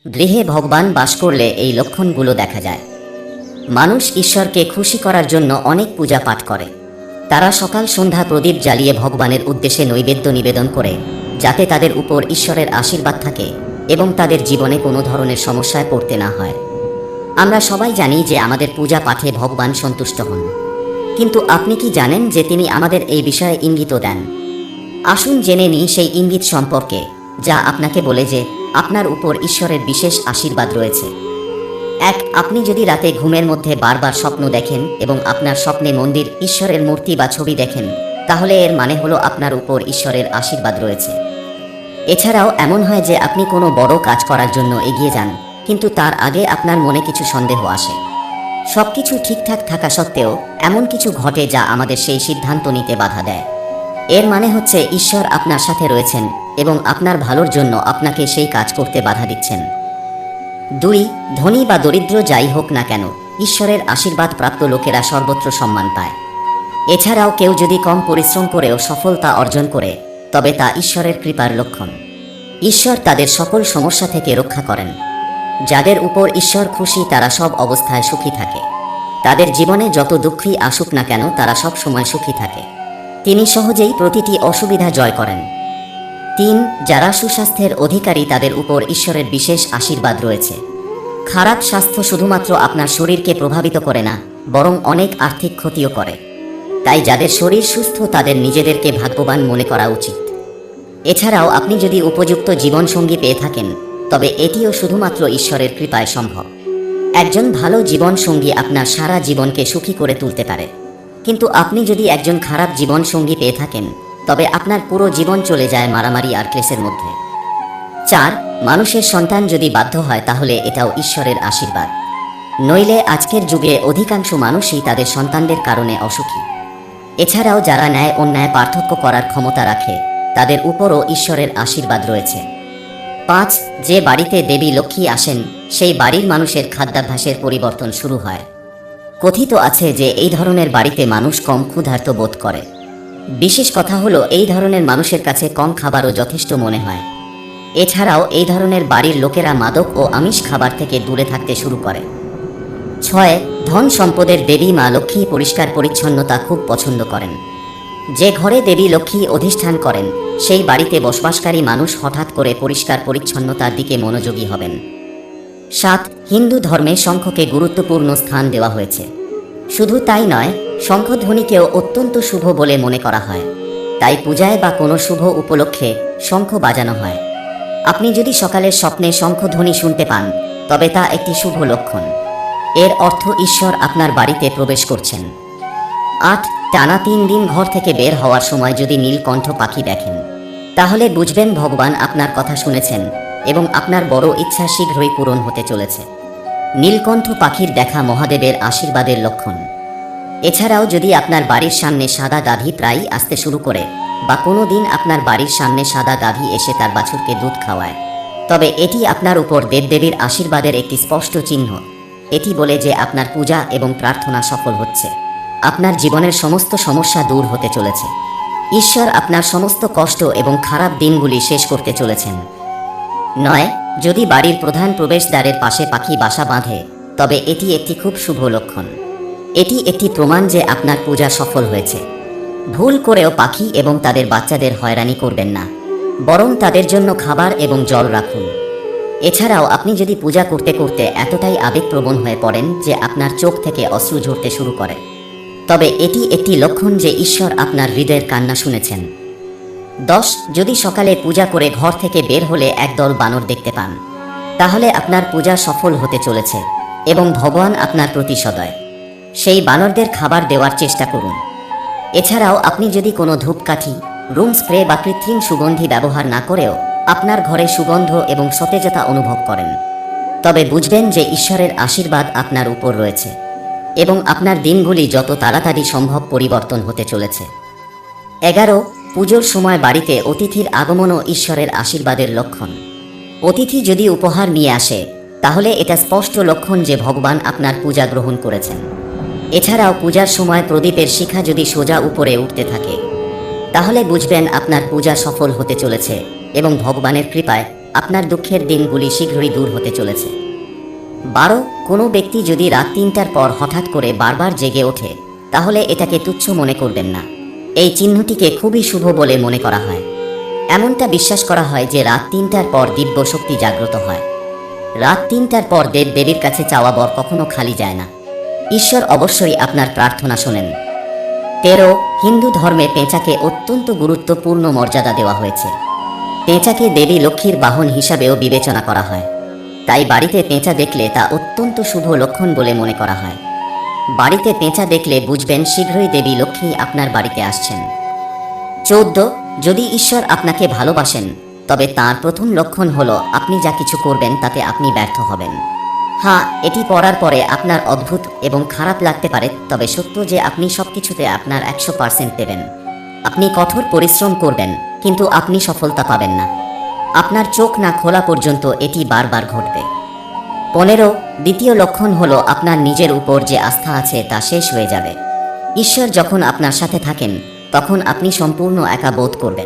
গৃহে ভগবান বাস করলে এই লক্ষণগুলো দেখা যায়। মানুষ ঈশ্বরকে খুশি করার জন্য অনেক পূজা পাঠ করে। তারা সকাল সন্ধ্যা প্রদীপ জ্বালিয়ে ভগবানের উদ্দেশ্যে নৈবেদ্য নিবেদন করে, যাতে তাদের উপর ঈশ্বরের আশীর্বাদ থাকে এবং তাদের জীবনে কোনো ধরনের সমস্যায় পড়তে না হয়। আমরা সবাই জানি যে আমাদের পূজা পাঠে ভগবান সন্তুষ্ট হন, কিন্তু আপনি কি জানেন যে তিনি আমাদের এই বিষয়ে ইঙ্গিত দেন? আসুন জেনে নিই সেই ইঙ্গিত সম্পর্কে, যা আপনাকে বলে যে আপনার উপর ঈশ্বরের বিশেষ আশীর্বাদ রয়েছে। 1. আপনি যদি রাতে ঘুমের মধ্যে বারবার স্বপ্ন দেখেন এবং আপনার স্বপ্নে মন্দির, ঈশ্বরের মূর্তি বা ছবি দেখেন, তাহলে এর মানে হলো আপনার উপর ঈশ্বরের আশীর্বাদ রয়েছে। এছাড়াও এমন হয় যে আপনি কোনো বড় কাজ করার জন্য এগিয়ে যান, কিন্তু তার আগে আপনার মনে কিছু সন্দেহ আসে। সবকিছু ঠিকঠাক থাকা সত্ত্বেও এমন কিছু ঘটে যা আমাদের সেই সিদ্ধান্ত নিতে বাধা দেয়। এর মানে হচ্ছে ঈশ্বর আপনার সাথে রয়েছেন এবং আপনার ভালোর জন্য আপনাকে সেই কাজ করতে বাধা দিচ্ছেন। 2. ধনী বা দরিদ্র যাই হোক না কেন, ঈশ্বরের আশীর্বাদ প্রাপ্ত লোকেরা সর্বত্র সম্মান পায়। এছাড়াও কেউ যদি কম পরিশ্রম করেও সফলতা অর্জন করে, তবে তা ঈশ্বরের কৃপার লক্ষণ। ঈশ্বর তাদের সকল সমস্যা থেকে রক্ষা করেন। যাদের উপর ঈশ্বর খুশি তারা সব অবস্থায় সুখী থাকে। তাদের জীবনে যত দুঃখই আসুক না কেন, তারা সব সময় সুখী থাকে। তিনি সহজেই প্রতিটি অসুবিধা জয় করেন। 3. যারা সুস্বাস্থ্যের অধিকারী তাদের উপর ঈশ্বরের বিশেষ আশীর্বাদ রয়েছে। খারাপ স্বাস্থ্য শুধুমাত্র আপনার শরীরকে প্রভাবিত করে না, বরং অনেক আর্থিক ক্ষতিও করে। তাই যাদের শরীর সুস্থ তাদের নিজেদেরকে ভাগ্যবান মনে করা উচিত। এছাড়াও আপনি যদি উপযুক্ত জীবনসঙ্গী পেয়ে থাকেন, তবে এটিও শুধুমাত্র ঈশ্বরের কৃপায় সম্ভব। একজন ভালো জীবনসঙ্গী আপনার সারা জীবনকে সুখী করে তুলতে পারে, কিন্তু আপনি যদি একজন খারাপ জীবনসঙ্গী পেয়ে থাকেন, তবে আপনার পুরো জীবন চলে যায় মারামারি আর ক্লেশের মধ্যে। 4. মানুষের সন্তান যদি বাধ্য হয় তাহলে এটাও ঈশ্বরের আশীর্বাদ। নইলে আজকের যুগে অধিকাংশ মানুষই তাদের সন্তানদের কারণে অসুখী। এছাড়াও যারা ন্যায় অন্যায় পার্থক্য করার ক্ষমতা রাখে, তাদের উপরও ঈশ্বরের আশীর্বাদ রয়েছে। 5. যে বাড়িতে দেবী লক্ষ্মী আসেন, সেই বাড়ির মানুষের খাদ্যাভ্যাসের পরিবর্তন শুরু হয়। কথিত আছে যে এই ধরনের বাড়িতে মানুষ কম ক্ষুধার্ত বোধ করে। বিশেষ কথা হলো এই ধরনের মানুষের কাছে কম খাবারও যথেষ্ট মনে হয়। এছাড়াও এই ধরনের বাড়ির লোকেরা মাদক ও আমিষ খাবার থেকে দূরে থাকতে শুরু করে। 6. ধন সম্পদের দেবী মা লক্ষ্মী পরিষ্কার পরিচ্ছন্নতা খুব পছন্দ করেন। যে ঘরে দেবী লক্ষ্মী অধিষ্ঠান করেন, সেই বাড়িতে বসবাসকারী মানুষ হঠাৎ করে পরিষ্কার পরিচ্ছন্নতার দিকে মনোযোগী হবেন। 7. হিন্দু ধর্মে শঙ্খকে গুরুত্বপূর্ণ স্থান দেওয়া হয়েছে। শুধু তাই নয়, শঙ্খধ্বনিকেও অত্যন্ত শুভ বলে মনে করা হয়। তাই পূজায় বা কোনো শুভ উপলক্ষে শঙ্খ বাজানো হয়। আপনি যদি সকালের স্বপ্নে শঙ্খধ্বনি শুনতে পান, তবে তা একটি শুভ লক্ষণ। এর অর্থ ঈশ্বর আপনার বাড়িতে প্রবেশ করছেন। 8. টানা 3 দিন ঘর থেকে বের হওয়ার সময় যদি নীলকণ্ঠ পাখি দেখেন, তাহলে বুঝবেন ভগবান আপনার কথা শুনেছেন এবং আপনার বড় ইচ্ছা শীঘ্রই পূরণ হতে চলেছে। নীলকণ্ঠ পাখির দেখা মহাদেবের আশীর্বাদের লক্ষণ। এছাড়াও যদি আপনার বাড়ির সামনে সাদা গাভী প্রায়ই আসতে শুরু করে, বা কোনো দিন আপনার বাড়ির সামনে সাদা গাভী এসে তার বাছুরকে দুধ খাওয়ায়, তবে এটি আপনার উপর দেবদেবীর আশীর্বাদের একটি স্পষ্ট চিহ্ন। এটি বলে যে আপনার পূজা এবং প্রার্থনা সফল হচ্ছে। আপনার জীবনের সমস্ত সমস্যা দূর হতে চলেছে। ঈশ্বর আপনার সমস্ত কষ্ট এবং খারাপ দিনগুলি শেষ করতে চলেছেন। 9. যদি বাড়ির প্রধান প্রবেশদ্বারের পাশে পাখি বাসা বাঁধে, তবে এটি একটি খুব শুভ লক্ষণ। এটি একটি প্রমাণ যে আপনার পূজা সফল হয়েছে। ভুল করেও পাখি এবং তাদের বাচ্চাদের হয়রানি করবেন না, বরং তাদের জন্য খাবার এবং জল রাখুন। এছাড়াও আপনি যদি পূজা করতে করতে এতটাই আবেগপ্রবণ হয়ে পড়েন যে আপনার চোখ থেকে অশ্রু ঝরতে শুরু করে, তবে এটি একটি লক্ষণ যে ঈশ্বর আপনার হৃদয়ের কান্না শুনেছেন। 10. যদি সকালে পূজা করে ঘর থেকে বের হলে একদল বানর দেখতে পান, তাহলে আপনার পূজা সফল হতে চলেছে এবং ভগবান আপনার প্রতি সদয়। সেই বানরদের খাবার দেওয়ার চেষ্টা করুন। এছাড়াও আপনি যদি কোনো ধূপকাঠি, রুম স্প্রে বা কৃত্রিম সুগন্ধি ব্যবহার না করেও আপনার ঘরে সুগন্ধ এবং সতেজতা অনুভব করেন, তবে বুঝবেন যে ঈশ্বরের আশীর্বাদ আপনার উপর রয়েছে এবং আপনার দিনগুলি যত তাড়াতাড়ি সম্ভব পরিবর্তন হতে চলেছে। 11. পুজোর সময় বাড়িতে অতিথির আগমনও ঈশ্বরের আশীর্বাদের লক্ষণ। অতিথি যদি উপহার নিয়ে আসে, তাহলে এটা স্পষ্ট লক্ষণ যে ভগবান আপনার পূজা গ্রহণ করেছেন। এছাড়াও পূজার সময় প্রদীপের শিখা যদি সোজা উপরে উঠতে থাকে, তাহলে বুঝবেন আপনার পূজা সফল হতে চলেছে এবং ভগবানের কৃপায় আপনার দুঃখের দিনগুলি শীঘ্রই দূর হতে চলেছে। 12 কোনো ব্যক্তি যদি রাত 3টার পর হঠাৎ করে বারবার জেগে ওঠে, তাহলে এটাকে তুচ্ছ মনে করবেন না। এই চিহ্নটিকে খুবই শুভ বলে মনে করা হয়। এমনটা বিশ্বাস করা হয় যে রাত 3টার পর দিব্য শক্তি জাগ্রত হয়। রাত 3টার পর দেব দেবীর কাছে চাওয়া বর কখনো খালি যায় না। ঈশ্বর অবশ্যই আপনার প্রার্থনা শোনেন। 13 হিন্দু ধর্মে পেঁচাকে অত্যন্ত গুরুত্বপূর্ণ মর্যাদা দেওয়া হয়েছে। পেঁচাকে দেবী লক্ষ্মীর বাহন হিসাবেও বিবেচনা করা হয়। তাই বাড়িতে পেঁচা দেখলে তা অত্যন্ত শুভ লক্ষণ বলে মনে করা হয়। বাড়িতে পেঁচা দেখলে বুঝবেন শীঘ্রই দেবী লক্ষ্মী আপনার বাড়িতে আসছেন। 14 যদি ঈশ্বর আপনাকে ভালোবাসেন, তবে তার প্রথম লক্ষণ হলো আপনি যা কিছু করবেন তাতে আপনি ব্যর্থ হবেন। হ্যাঁ, এটি পড়ার পরে আপনার অদ্ভুত এবং খারাপ লাগতে পারে, তবে সত্য যে আপনি সবকিছুতে আপনার 100% দেবেন। আপনি কঠোর পরিশ্রম করবেন, কিন্তু আপনি সফলতা পাবেন না। আপনার চোখ না খোলা পর্যন্ত এটি বারবার ঘটবে। 15 দ্বিতীয় লক্ষণ হলো আপনার নিজের উপর যে আস্থা আছে তা শেষ হয়ে যাবে। ঈশ্বর যখন আপনার সাথে থাকেন, তখন আপনি সম্পূর্ণ একা বোধ করবেন।